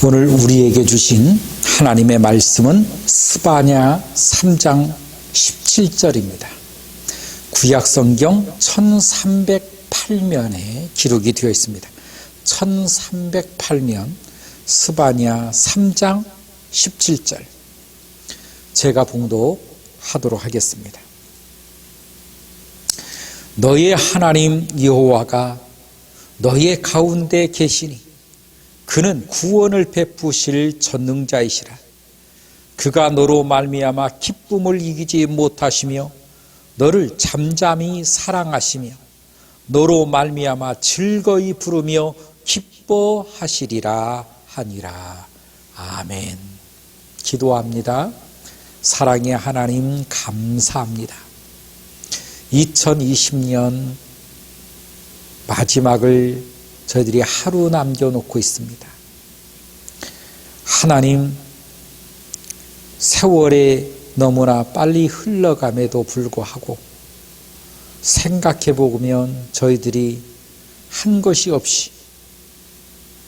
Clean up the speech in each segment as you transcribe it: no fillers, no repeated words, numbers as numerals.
오늘 우리에게 주신 하나님의 말씀은 스바냐 3장 17절입니다. 구약성경 1308면에 기록이 되어 있습니다. 1308면 스바냐 3장 17절 제가 봉독하도록 하겠습니다. 너의 하나님 여호와가 너의 가운데 계시니 그는 구원을 베푸실 전능자이시라. 그가 너로 말미암아 기쁨을 이기지 못하시며 너를 잠잠히 사랑하시며 너로 말미암아 즐거이 부르며 기뻐하시리라 하니라. 아멘. 기도합니다. 사랑의 하나님 감사합니다. 2020년 마지막을 저희들이 하루 남겨놓고 있습니다. 하나님, 세월이 너무나 빨리 흘러감에도 불구하고 생각해 보면 저희들이 한 것이 없이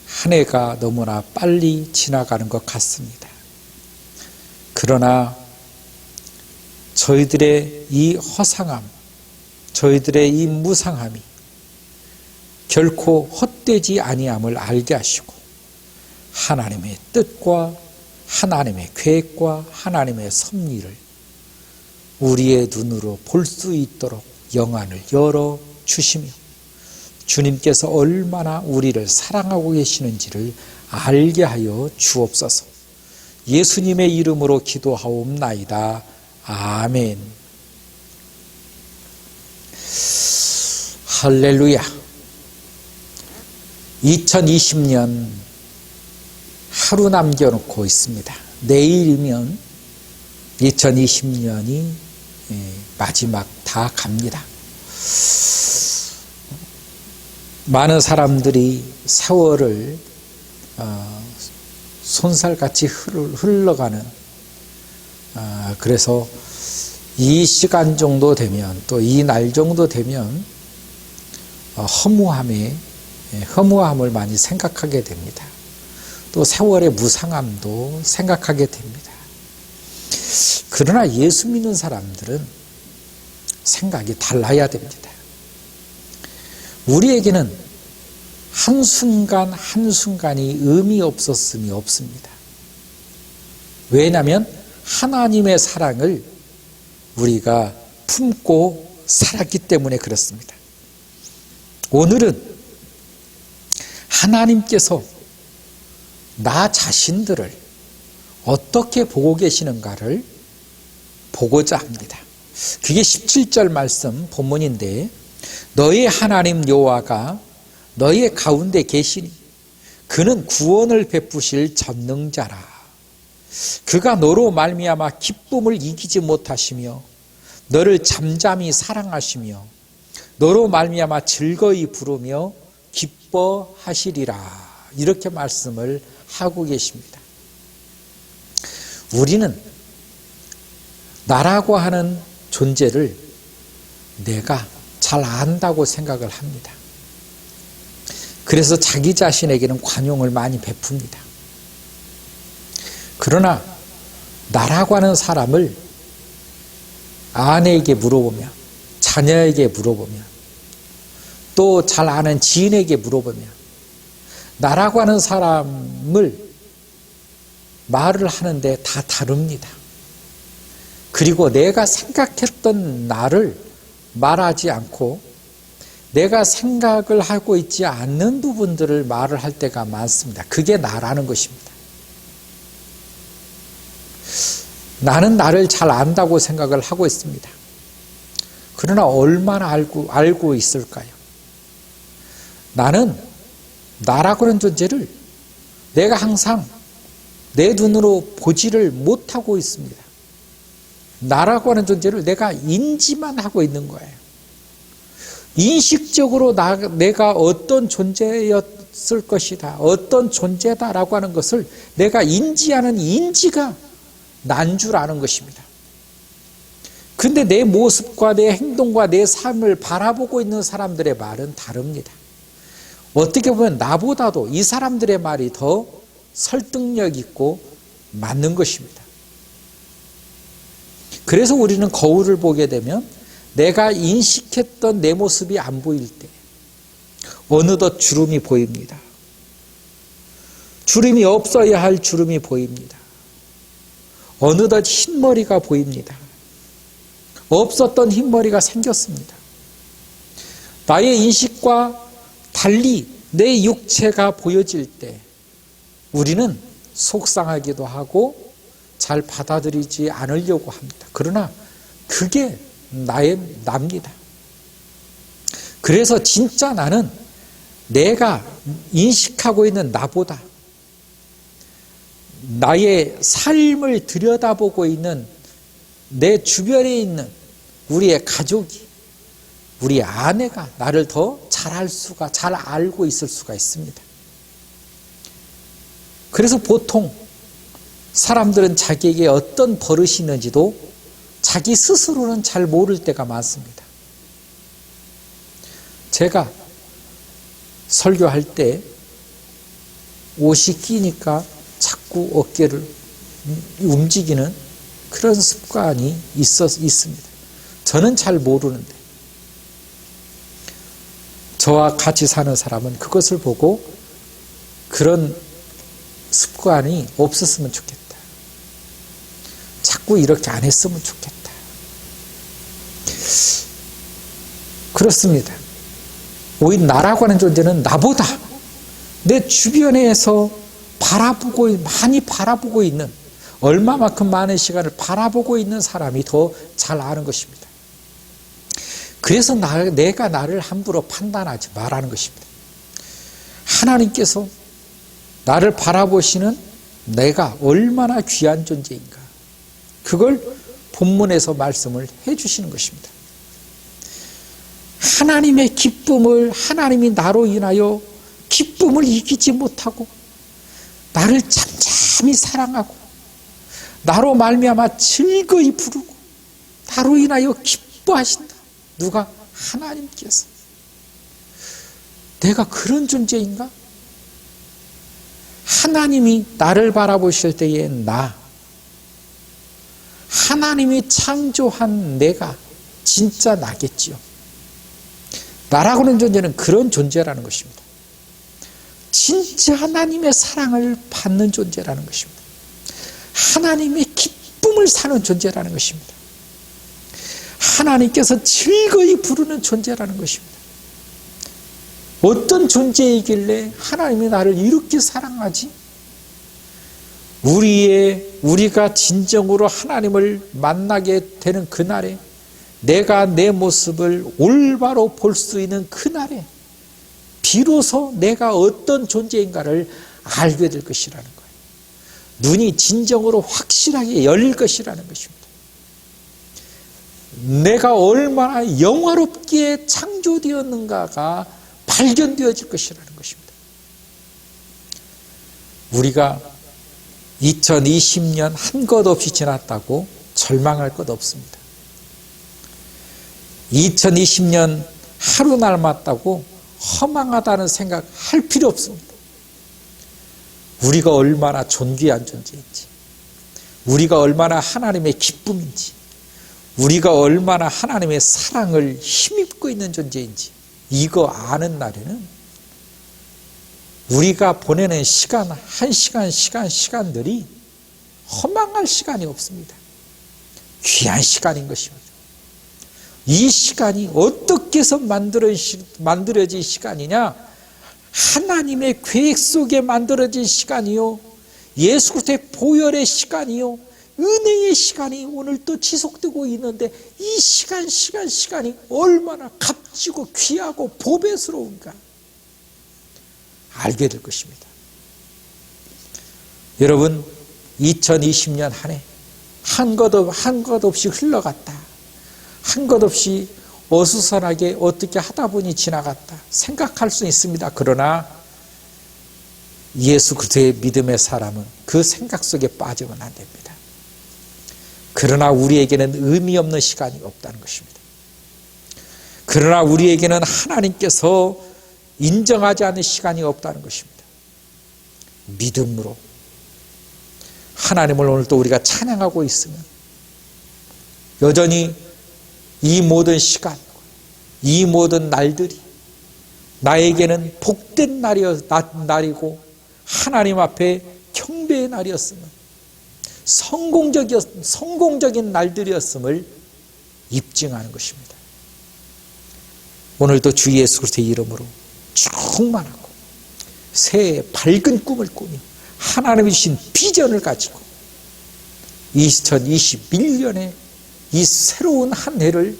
한 해가 너무나 빨리 지나가는 것 같습니다. 그러나 저희들의 이 허상함, 저희들의 이 무상함이 결코 헛되지 아니함을 알게 하시고 하나님의 뜻과 하나님의 계획과 하나님의 섭리를 우리의 눈으로 볼 수 있도록 영안을 열어주시며 주님께서 얼마나 우리를 사랑하고 계시는지를 알게 하여 주옵소서. 예수님의 이름으로 기도하옵나이다. 아멘. 할렐루야. 2020년 하루 남겨놓고 있습니다. 내일이면 2020년이 마지막 다 갑니다. 많은 사람들이 세월을 손살같이 흘러가는 그래서 이 시간 정도 되면 또 이 날 정도 되면 허무함을 많이 생각하게 됩니다. 또 세월의 무상함도 생각하게 됩니다. 그러나 예수 믿는 사람들은 생각이 달라야 됩니다. 우리에게는 한순간 한순간이 의미 없었음이 없습니다. 왜냐하면 하나님의 사랑을 우리가 품고 살았기 때문에 그렇습니다. 오늘은 하나님께서 나 자신들을 어떻게 보고 계시는가를 보고자 합니다. 그게 17절 말씀 본문인데 너의 하나님 여호와가 너의 가운데 계시니 그는 구원을 베푸실 전능자라. 그가 너로 말미암아 기쁨을 이기지 못하시며 너를 잠잠히 사랑하시며 너로 말미암아 즐거이 부르며 기뻐하시리라. 이렇게 말씀을 하고 계십니다. 우리는 나라고 하는 존재를 내가 잘 안다고 생각을 합니다. 그래서 자기 자신에게는 관용을 많이 베풉니다. 그러나 나라고 하는 사람을 아내에게 물어보면, 자녀에게 물어보면, 또 잘 아는 지인에게 물어보면 나라고 하는 사람을 말을 하는데 다 다릅니다. 그리고 내가 생각했던 나를 말하지 않고 내가 생각을 하고 있지 않는 부분들을 말을 할 때가 많습니다. 그게 나라는 것입니다. 나는 나를 잘 안다고 생각을 하고 있습니다. 그러나 얼마나 알고 있을까요? 나는 나라고 하는 존재를 내가 항상 내 눈으로 보지를 못하고 있습니다. 나라고 하는 존재를 내가 인지만 하고 있는 거예요. 인식적으로 내가 어떤 존재였을 것이다, 어떤 존재다라고 하는 것을 내가 인지하는 인지가 난 줄 아는 것입니다. 근데 내 모습과 내 행동과 내 삶을 바라보고 있는 사람들의 말은 다릅니다. 어떻게 보면 나보다도 이 사람들의 말이 더 설득력 있고 맞는 것입니다. 그래서 우리는 거울을 보게 되면 내가 인식했던 내 모습이 안 보일 때 어느덧 주름이 보입니다. 주름이 없어야 할 주름이 보입니다. 어느덧 흰머리가 보입니다. 없었던 흰머리가 생겼습니다. 나의 인식과 달리 내 육체가 보여질 때 우리는 속상하기도 하고 잘 받아들이지 않으려고 합니다. 그러나 그게 납니다. 그래서 진짜 나는 내가 인식하고 있는 나보다 나의 삶을 들여다보고 있는 내 주변에 있는 우리의 가족이, 우리 아내가 나를 더 잘 알고 있을 수가 있습니다. 그래서 보통 사람들은 자기에게 어떤 버릇이 있는지도 자기 스스로는 잘 모를 때가 많습니다. 제가 설교할 때 옷이 끼니까 자꾸 어깨를 움직이는 그런 습관이 있습니다. 저는 잘 모르는데 저와 같이 사는 사람은 그것을 보고 그런 습관이 없었으면 좋겠다. 자꾸 이렇게 안 했으면 좋겠다. 그렇습니다. 오히려 나라고 하는 존재는 나보다 내 주변에서 많이 바라보고 있는, 얼마만큼 많은 시간을 바라보고 있는 사람이 더 잘 아는 것입니다. 그래서 내가 나를 함부로 판단하지 말라는 것입니다. 하나님께서 나를 바라보시는 내가 얼마나 귀한 존재인가, 그걸 본문에서 말씀을 해주시는 것입니다. 하나님의 기쁨을, 하나님이 나로 인하여 기쁨을 이기지 못하고 나를 잠잠히 사랑하고 나로 말미암아 즐거이 부르고 나로 인하여 기뻐하신다. 누가? 하나님께서. 내가 그런 존재인가? 하나님이 나를 바라보실 때에 하나님이 창조한 내가 진짜 나겠지요. 나라고 하는 존재는 그런 존재라는 것입니다. 진짜 하나님의 사랑을 받는 존재라는 것입니다. 하나님의 기쁨을 사는 존재라는 것입니다. 하나님께서 즐거이 부르는 존재라는 것입니다. 어떤 존재이길래 하나님이 나를 이렇게 사랑하지? 우리가 진정으로 하나님을 만나게 되는 그날에, 내가 내 모습을 올바로 볼 수 있는 그날에 비로소 내가 어떤 존재인가를 알게 될 것이라는 거예요. 눈이 진정으로 확실하게 열릴 것이라는 것입니다. 내가 얼마나 영화롭게 창조되었는가가 발견되어질 것이라는 것입니다. 우리가 2020년 한 것 없이 지났다고 절망할 것 없습니다. 2020년 하루 남았다고 허망하다는 생각 할 필요 없습니다. 우리가 얼마나 존귀한 존재인지, 우리가 얼마나 하나님의 기쁨인지, 우리가 얼마나 하나님의 사랑을 힘입고 있는 존재인지 이거 아는 날에는 우리가 보내는 시간, 한 시간들이 허망할 시간이 없습니다. 귀한 시간인 것입니다. 이 시간이 어떻게 해서 만들어진 시간이냐? 하나님의 계획 속에 만들어진 시간이요, 예수 그리스도의 보혈의 시간이요, 은혜의 시간이 오늘 또 지속되고 있는데, 이 시간이 얼마나 값지고 귀하고 보배스러운가 알게 될 것입니다. 여러분, 2020년 한 해 한 것 없이 흘러갔다, 한 것 없이 어수선하게 어떻게 하다 보니 지나갔다 생각할 수 있습니다. 그러나 예수 그리스도의 믿음의 사람은 그 생각 속에 빠지면 안 됩니다. 그러나 우리에게는 의미 없는 시간이 없다는 것입니다. 그러나 우리에게는 하나님께서 인정하지 않는 시간이 없다는 것입니다. 믿음으로 하나님을 오늘 또 우리가 찬양하고 있으면 여전히 이 모든 시간, 이 모든 날들이 나에게는 복된 날이고 하나님 앞에 경배의 날이었으면 성공적인 날들이었음을 입증하는 것입니다. 오늘도 주 예수 그리스도의 이름으로 충만하고 새해 밝은 꿈을 꾸며 하나님이 주신 비전을 가지고 2021년에 이 새로운 한 해를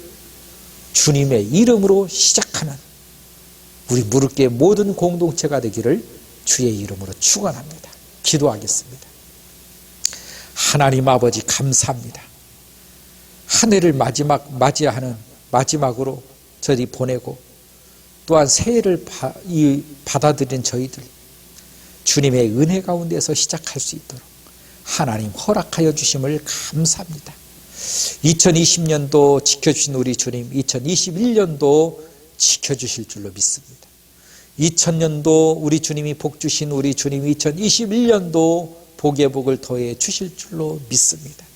주님의 이름으로 시작하는 우리 무릇교회 모든 공동체가 되기를 주의 이름으로 축원합니다. 기도하겠습니다. 하나님 아버지 감사합니다. 한 해를 맞이하는 마지막으로 저희 보내고 또한 새해를 받아들인 저희들 주님의 은혜 가운데서 시작할 수 있도록 하나님 허락하여 주심을 감사합니다. 2020년도 지켜주신 우리 주님 2021년도 지켜주실 줄로 믿습니다. 2000년도 우리 주님이 복 주신 우리 주님 2021년도 복의 복을 더해 주실 줄로 믿습니다.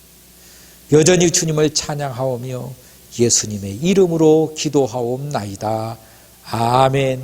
여전히 주님을 찬양하오며 예수님의 이름으로 기도하옵나이다. 아멘.